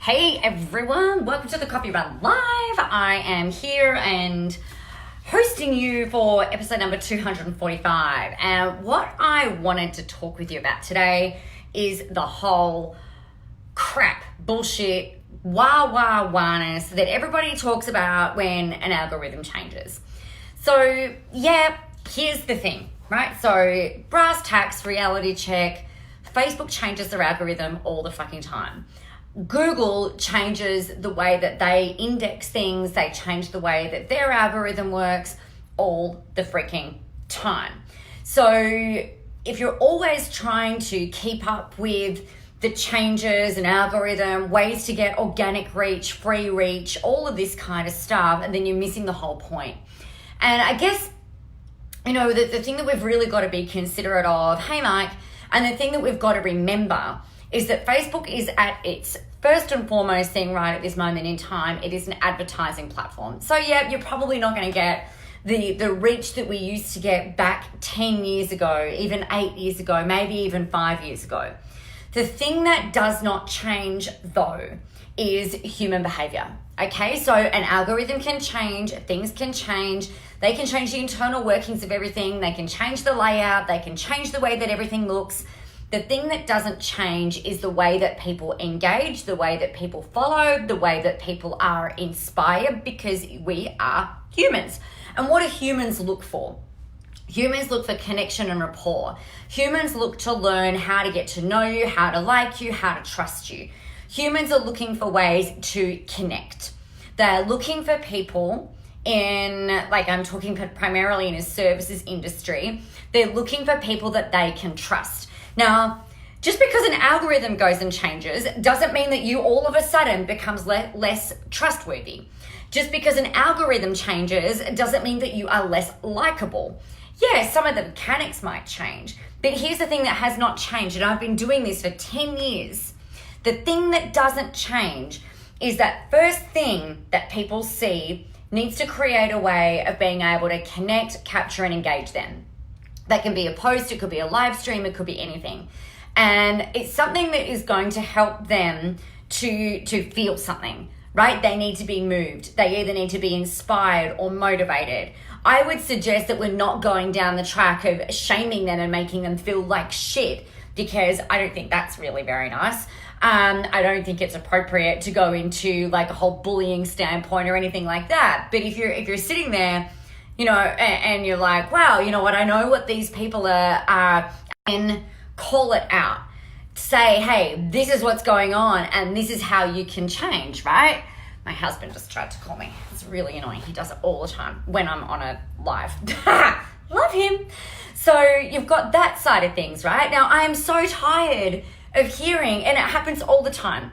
Hey everyone, welcome to the Coffee Run Live. I am here and hosting you for episode number 245. And what I wanted to talk with you about today is the whole crap, bullshit, wah-ness that everybody talks about when an algorithm changes. So yeah, here's the thing, right? So brass tacks, reality check, Facebook changes their algorithm all the fucking time. Google changes the way that they index things. They change the way that their algorithm works all the freaking time. So if you're always trying to keep up with the changes in algorithm, ways to get organic reach, free reach, all of this kind of stuff, and then you're missing the whole point. And I guess, you know, the thing that we've really got to be considerate of, hey Mike, and the thing that we've got to remember is that Facebook is at its first and foremost thing right at this moment in time. It is an advertising platform. So yeah, you're probably not going to get the reach that we used to get back 10 years ago, even 8 years ago, maybe even 5 years ago. The thing that does not change though is human behavior. Okay, so an algorithm can change, things can change, they can change the internal workings of everything, they can change the layout, they can change the way that everything looks. The thing that doesn't change is the way that people engage, the way that people follow, the way that people are inspired, because we are humans. And what do humans look for? Humans look for connection and rapport. Humans look to learn how to get to know you, how to like you, how to trust you. Humans are looking for ways to connect. They're looking for people in, like I'm talking primarily in a services industry, they're looking for people that they can trust. Now, just because an algorithm goes and changes doesn't mean that you all of a sudden becomes less trustworthy. Just because an algorithm changes doesn't mean that you are less likable. Yeah, some of the mechanics might change, but here's the thing that has not changed, and I've been doing this for 10 years. The thing that doesn't change is that first thing that people see needs to create a way of being able to connect, capture, and engage them. That can be a post, it could be a live stream, it could be anything. And it's something that is going to help them to feel something, right? They need to be moved. They either need to be inspired or motivated. I would suggest that we're not going down the track of shaming them and making them feel like shit, because I don't think that's really very nice. I don't think it's appropriate to go into like a whole bullying standpoint or anything like that. But if you're sitting there, you know, and you're like, wow, you know what, I know what these people are, and call it out. Say, hey, this is what's going on and this is how you can change, right? My husband just tried to call me. It's really annoying. He does it all the time when I'm on a live. Love him. So you've got that side of things, right? Now, I am so tired of hearing, and it happens all the time.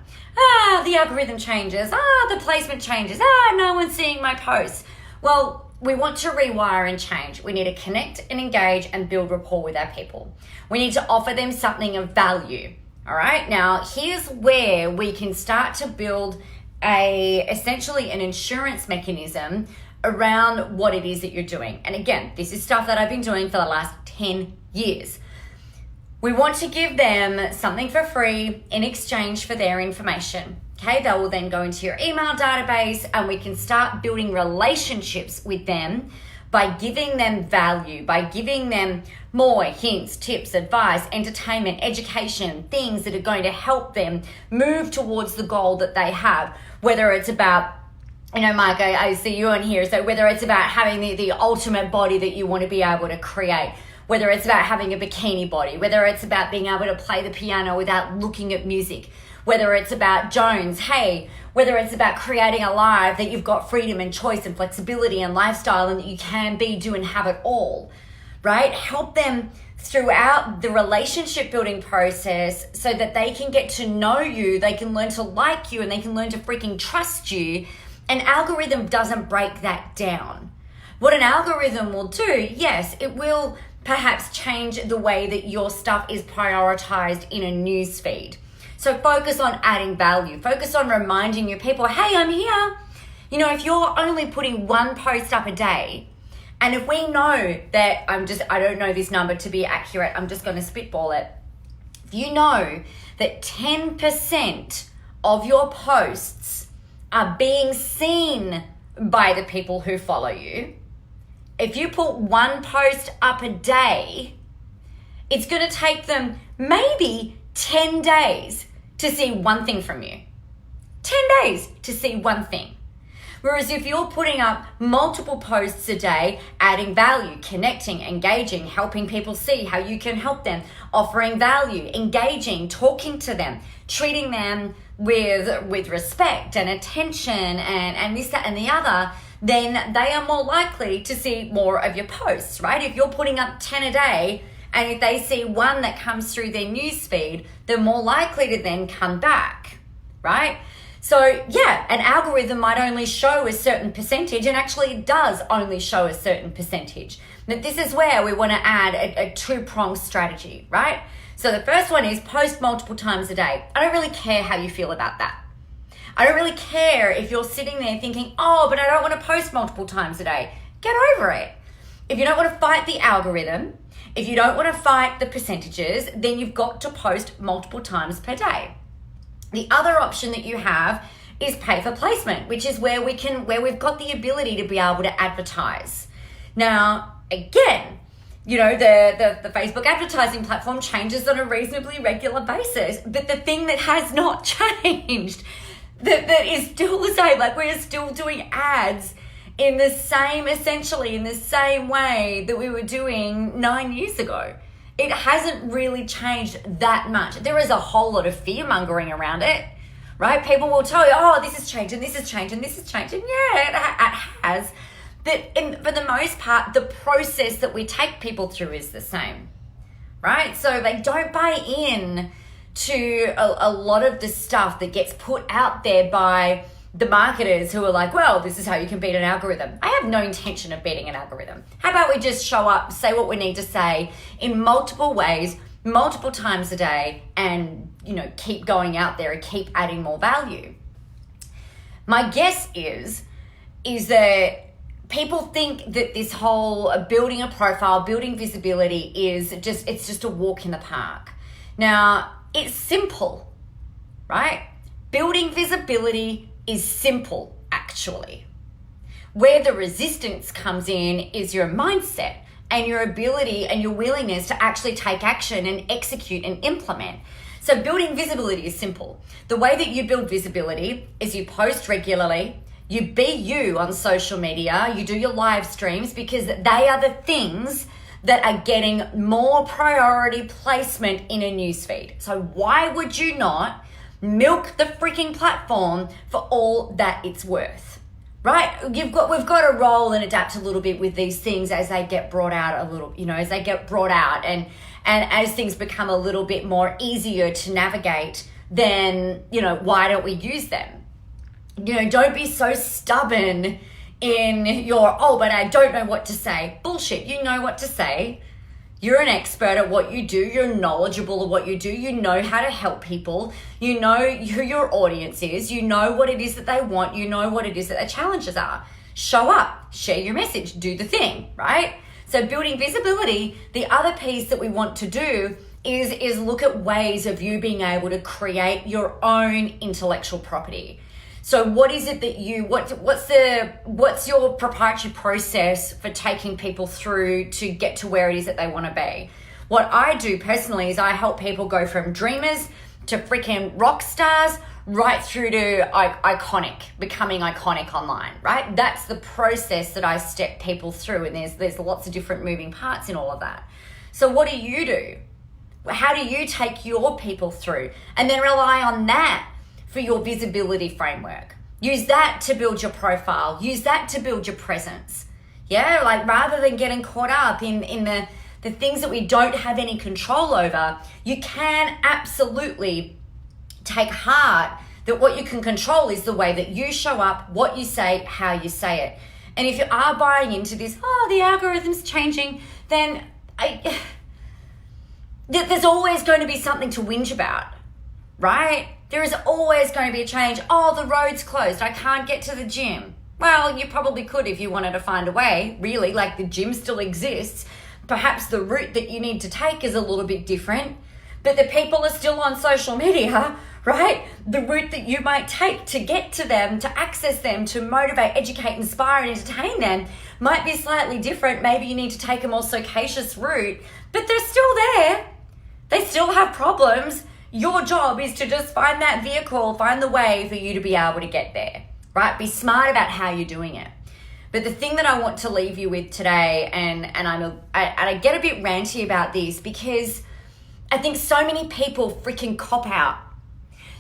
The algorithm changes. The placement changes. No one's seeing my posts. Well, we want to rewire and change. We need to connect and engage and build rapport with our people. We need to offer them something of value. All right. Now, here's where we can start to build essentially an insurance mechanism around what it is that you're doing. And again, this is stuff that I've been doing for the last 10 years. We want to give them something for free in exchange for their information. Okay, they will then go into your email database and we can start building relationships with them by giving them value, by giving them more hints, tips, advice, entertainment, education, things that are going to help them move towards the goal that they have. Whether it's about, you know, Mike, I see you on here. So whether it's about having the ultimate body that you want to be able to create, whether it's about having a bikini body, whether it's about being able to play the piano without looking at music, whether it's about Jones, hey, whether it's about creating a life that you've got freedom and choice and flexibility and lifestyle and that you can be, do, and have it all, right? Help them throughout the relationship building process so that they can get to know you, they can learn to like you, and they can learn to freaking trust you. An algorithm doesn't break that down. What an algorithm will do, yes, it will perhaps change the way that your stuff is prioritized in a news feed. So focus on adding value. Focus on reminding your people, hey, I'm here. You know, if you're only putting one post up a day, and if we know that I don't know this number to be accurate, I'm just going to spitball it. If you know that 10% of your posts are being seen by the people who follow you, if you put one post up a day, it's going to take them maybe 10 days to see one thing from you. 10 days to see one thing. Whereas if you're putting up multiple posts a day, adding value, connecting, engaging, helping people see how you can help them, offering value, engaging, talking to them, treating them with respect and attention and this, that, and the other, then they are more likely to see more of your posts, right? If you're putting up 10 a day, and if they see one that comes through their newsfeed, they're more likely to then come back, right? So yeah, an algorithm might only show a certain percentage, and actually it does only show a certain percentage. But this is where we want to add a two-pronged strategy, right? So the first one is post multiple times a day. I don't really care how you feel about that. I don't really care if you're sitting there thinking, oh, but I don't want to post multiple times a day. Get over it. If you don't want to fight the algorithm, if you don't want to fight the percentages, then you've got to post multiple times per day. The other option that you have is pay for placement, which is where we've got the ability to be able to advertise. Now, again, you know, the Facebook advertising platform changes on a reasonably regular basis, but the thing that has not changed, that is still the same, like we're still doing ads essentially in the same way that we were doing 9 years ago. It hasn't really changed that much. There is a whole lot of fear mongering around it, right? People will tell you, oh, this has changed and this has changed and this has changed. And yeah, it has. But for the most part, the process that we take people through is the same, right? So they don't buy in to a lot of the stuff that gets put out there by the marketers who are like, well, this is how you can beat an algorithm. I have no intention of beating an algorithm. How about we just show up, say what we need to say in multiple ways, multiple times a day, and, you know, keep going out there and keep adding more value. My guess is that people think that this whole building a profile, building visibility it's just a walk in the park. Now, it's simple, right? Building visibility is simple, actually. Where the resistance comes in is your mindset and your ability and your willingness to actually take action and execute and implement. So building visibility is simple. The way that you build visibility is you post regularly, you be you on social media, you do your live streams, because they are the things that are getting more priority placement in a newsfeed. So why would you not milk the freaking platform for all that it's worth, right? We've got to roll and adapt a little bit with these things as they get brought out and as things become a little bit more easier to navigate, then, you know, why don't we use them? You know, don't be so stubborn in your, oh, but I don't know what to say. Bullshit, you know what to say. You're an expert at what you do. You're knowledgeable of what you do. You know how to help people. You know who your audience is. You know what it is that they want. You know what it is that their challenges are. Show up, share your message, do the thing, right? So building visibility, the other piece that we want to do is look at ways of you being able to create your own intellectual property. So what is it that what's your proprietary process for taking people through to get to where it is that they want to be? What I do personally is I help people go from dreamers to freaking rock stars right through to becoming iconic online, right? That's the process that I step people through, and there's lots of different moving parts in all of that. So what do? How do you take your people through? And then rely on that for your visibility framework. Use that to build your profile. Use that to build your presence. Yeah, like rather than getting caught up in the things that we don't have any control over, you can absolutely take heart that what you can control is the way that you show up, what you say, how you say it. And if you are buying into this, oh, the algorithm's changing, then there's always going to be something to whinge about, right? There is always going to be a change. Oh, the road's closed. I can't get to the gym. Well, you probably could if you wanted to find a way, really. Like the gym still exists. Perhaps the route that you need to take is a little bit different. But the people are still on social media right? The route that you might take to get to them, to access them, to motivate, educate, inspire, and entertain them might be slightly different. Maybe you need to take a more loquacious route, but they're still there. They still have problems. Your job is to just find that vehicle, find the way for you to be able to get there, right? Be smart about how you're doing it. But the thing that I want to leave you with today, and I get a bit ranty about this because I think so many people freaking cop out.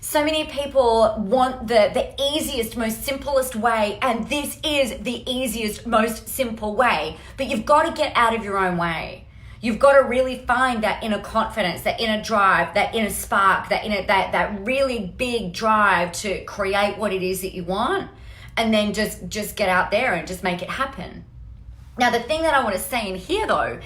So many people want the easiest, most simplest way, and this is the easiest, most simple way. But you've got to get out of your own way. You've got to really find that inner confidence, that inner drive, that inner spark, that really big drive to create what it is that you want, and then just get out there and just make it happen. Now, the thing that I want to say in here, though,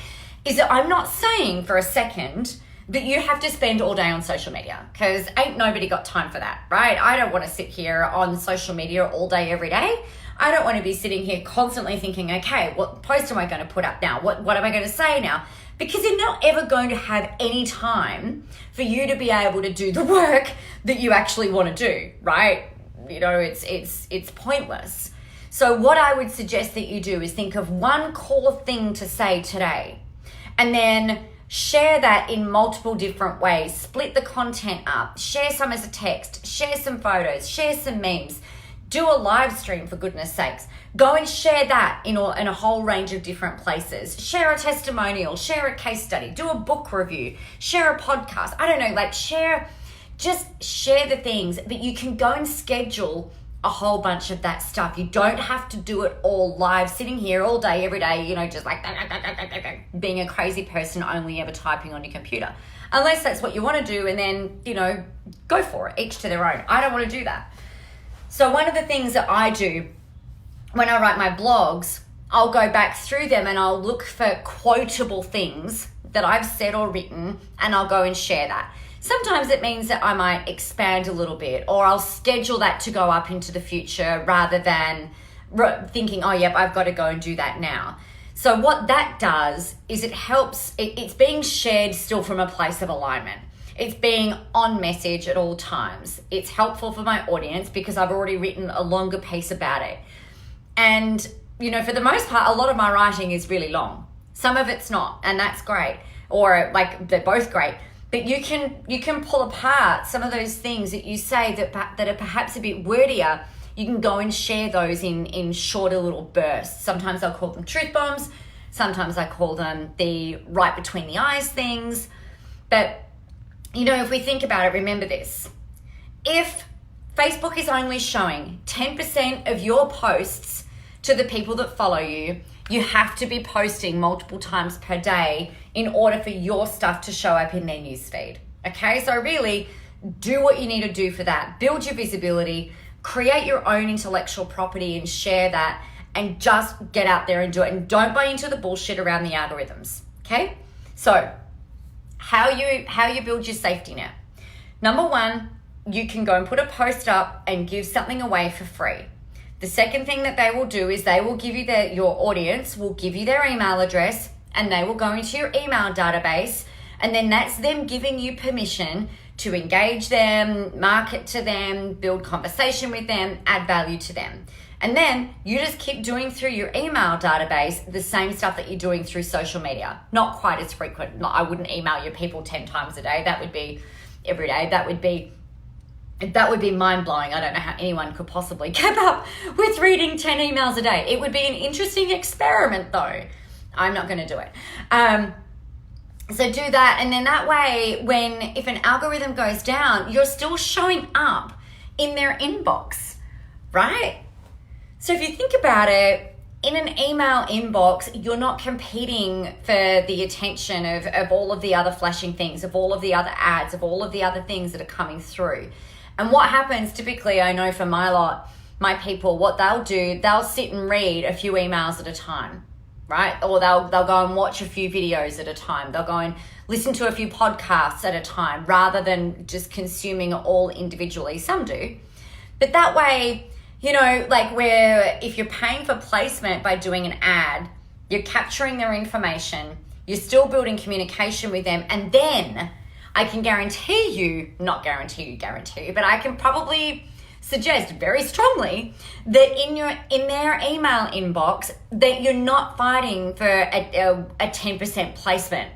is that I'm not saying for a second that you have to spend all day on social media, because ain't nobody got time for that, right? I don't want to sit here on social media all day, every day. I don't want to be sitting here constantly thinking, okay, what post am I going to put up now? What am I going to say now? Because you're not ever going to have any time for you to be able to do the work that you actually want to do, right? You know, it's pointless. So what I would suggest that you do is think of one core thing to say today, and then share that in multiple different ways. Split the content up, share some as a text, share some photos, share some memes, do a live stream for goodness sakes. Go and share that in a whole range of different places. Share a testimonial, share a case study, do a book review, share a podcast. I don't know, just share the things, but you can go and schedule a whole bunch of that stuff. You don't have to do it all live, sitting here all day, every day, you know, just like being a crazy person, only ever typing on your computer. Unless that's what you want to do, and then, you know, go for it, each to their own. I don't want to do that. So one of the things that I do when I write my blogs, I'll go back through them and I'll look for quotable things that I've said or written, and I'll go and share that. Sometimes it means that I might expand a little bit, or I'll schedule that to go up into the future rather than thinking, oh, yep, I've got to go and do that now. So what that does is it helps, it's being shared still from a place of alignment. It's being on message at all times. It's helpful for my audience because I've already written a longer piece about it. And, you know, for the most part, a lot of my writing is really long. Some of it's not, and that's great. Or like, they're both great. But you can pull apart some of those things that you say that are perhaps a bit wordier. You can go and share those in shorter little bursts. Sometimes I'll call them truth bombs. Sometimes I call them the right between the eyes things. But, you know, if we think about it, remember this. If Facebook is only showing 10% of your posts to the people that follow you, you have to be posting multiple times per day in order for your stuff to show up in their newsfeed. Okay, so really do what you need to do for that. Build your visibility, create your own intellectual property and share that, and just get out there and do it. And don't buy into the bullshit around the algorithms. Okay, so how you build your safety net. Number one, you can go and put a post up and give something away for free. The second thing that they will do is they will give you your audience will give you their email address, and they will go into your email database, and then that's them giving you permission to engage them, market to them, build conversation with them, add value to them. And then you just keep doing through your email database the same stuff that you're doing through social media. Not quite as frequent. I wouldn't email your people 10 times a day. That would be every day. That would be mind-blowing. I don't know how anyone could possibly keep up with reading 10 emails a day. It would be an interesting experiment, though. I'm not going to do it. So do that, and then that way, if an algorithm goes down, you're still showing up in their inbox, right? So if you think about it, in an email inbox, you're not competing for the attention of all of the other flashing things, of all of the other ads, of all of the other things that are coming through. And what happens typically, I know for my people, what they'll do, they'll sit and read a few emails at a time, right? Or they'll go and watch a few videos at a time. They'll go and listen to a few podcasts at a time rather than just consuming all individually. Some do. But that way, you know, like if you're paying for placement by doing an ad, you're capturing their information, you're still building communication with them, and then I can guarantee you, but I can probably suggest very strongly that in their email inbox that you're not fighting for a 10% placement,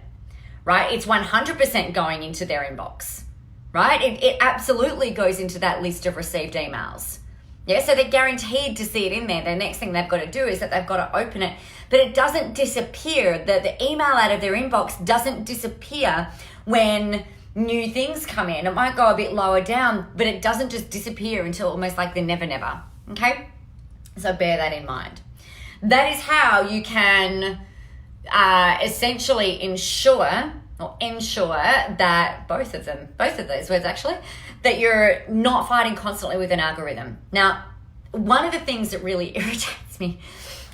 right? It's 100% going into their inbox, right? It absolutely goes into that list of received emails. Yeah, so they're guaranteed to see it in there. The next thing they've got to do is that they've got to open it, but it doesn't disappear. The email out of their inbox doesn't disappear when new things come in. It might go a bit lower down, but it doesn't just disappear until almost like the never, okay? So bear that in mind. That is how you can essentially ensure that both of those words actually, that you're not fighting constantly with an algorithm. Now, one of the things that really irritates me,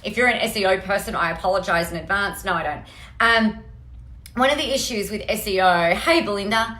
if you're an SEO person, I apologize in advance. No, I don't. One of the issues with SEO, hey Belinda,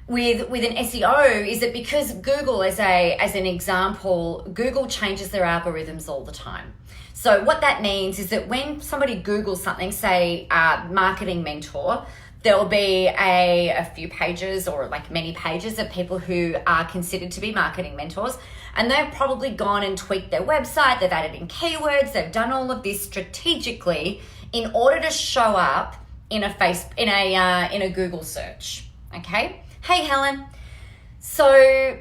with an SEO is that because Google, as an example, Google changes their algorithms all the time. So what that means is that when somebody Googles something, say marketing mentor, there will be a few pages or like many pages of people who are considered to be marketing mentors, and they've probably gone and tweaked their website, they've added in keywords, they've done all of this strategically in order to show up in a Google search. Okay? Hey Helen. So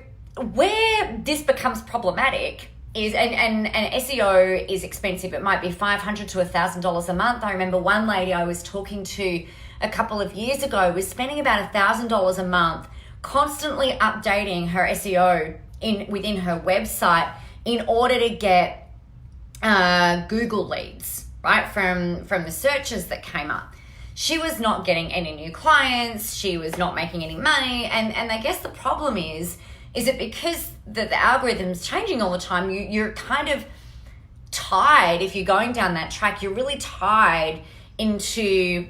where this becomes problematic is, and SEO is expensive. It might be $500 to $1,000 a month. I remember one lady I was talking to a couple of years ago was spending about $1,000 a month constantly updating her SEO within her website in order to get Google leads, right, from the searches that came up. She was not getting any new clients. She was not making any money. And I guess the problem is that because the algorithm's changing all the time, you're kind of tied, if you're going down that track, you're really tied into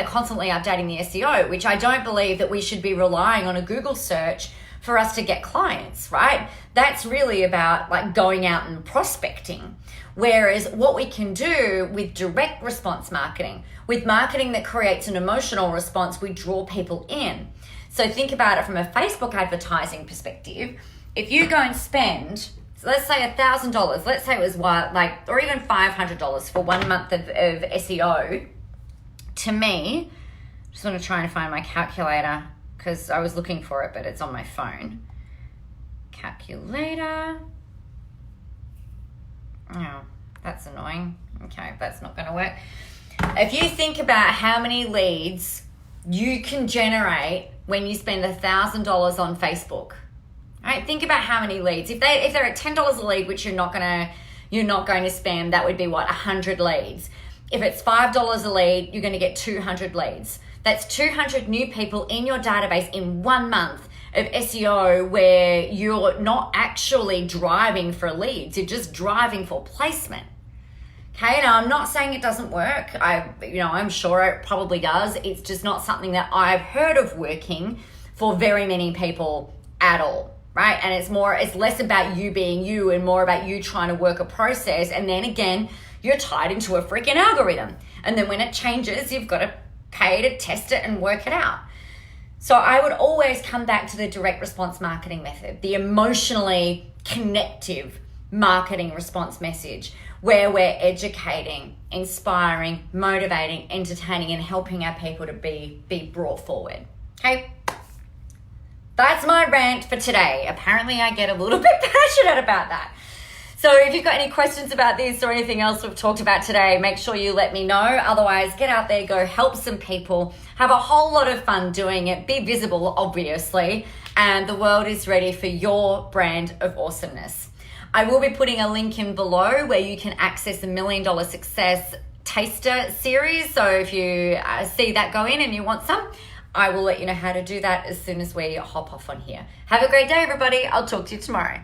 constantly updating the SEO, which I don't believe that we should be relying on a Google search for us to get clients, right? That's really about like going out and prospecting. Whereas what we can do with direct response marketing, with marketing that creates an emotional response, we draw people in. So think about it from a Facebook advertising perspective. If you go and spend, so let's say $1,000, let's say it was or even $500 for 1 month of SEO, to me, I just want to try and find my calculator because I was looking for it, but it's on my phone. Calculator. Oh, that's annoying. Okay, that's not going to work. If you think about how many leads you can generate when you spend $1,000 on Facebook, right? Think about how many leads. If they're at $10 a lead, which you're not going to spam, that would be 100 leads. If it's $5 a lead, you're going to get 200 leads. That's 200 new people in your database in 1 month of SEO where you're not actually driving for leads, you're just driving for placement. Okay, now I'm not saying it doesn't work. I'm sure it probably does. It's just not something that I've heard of working for very many people at all, right? And it's less about you being you and more about you trying to work a process. And then again, you're tied into a freaking algorithm. And then when it changes, you've got to pay to test it and work it out. So I would always come back to the direct response marketing method, the emotionally connective marketing response message, where we're educating, inspiring, motivating, entertaining, and helping our people to be brought forward. Okay? That's my rant for today. Apparently I get a little bit passionate about that. So if you've got any questions about this or anything else we've talked about today, make sure you let me know. Otherwise, get out there, go help some people, have a whole lot of fun doing it, be visible, obviously, and the world is ready for your brand of awesomeness. I will be putting a link in below where you can access the $1 Million Success Taster series. So if you see that go in and you want some, I will let you know how to do that as soon as we hop off on here. Have a great day, everybody. I'll talk to you tomorrow.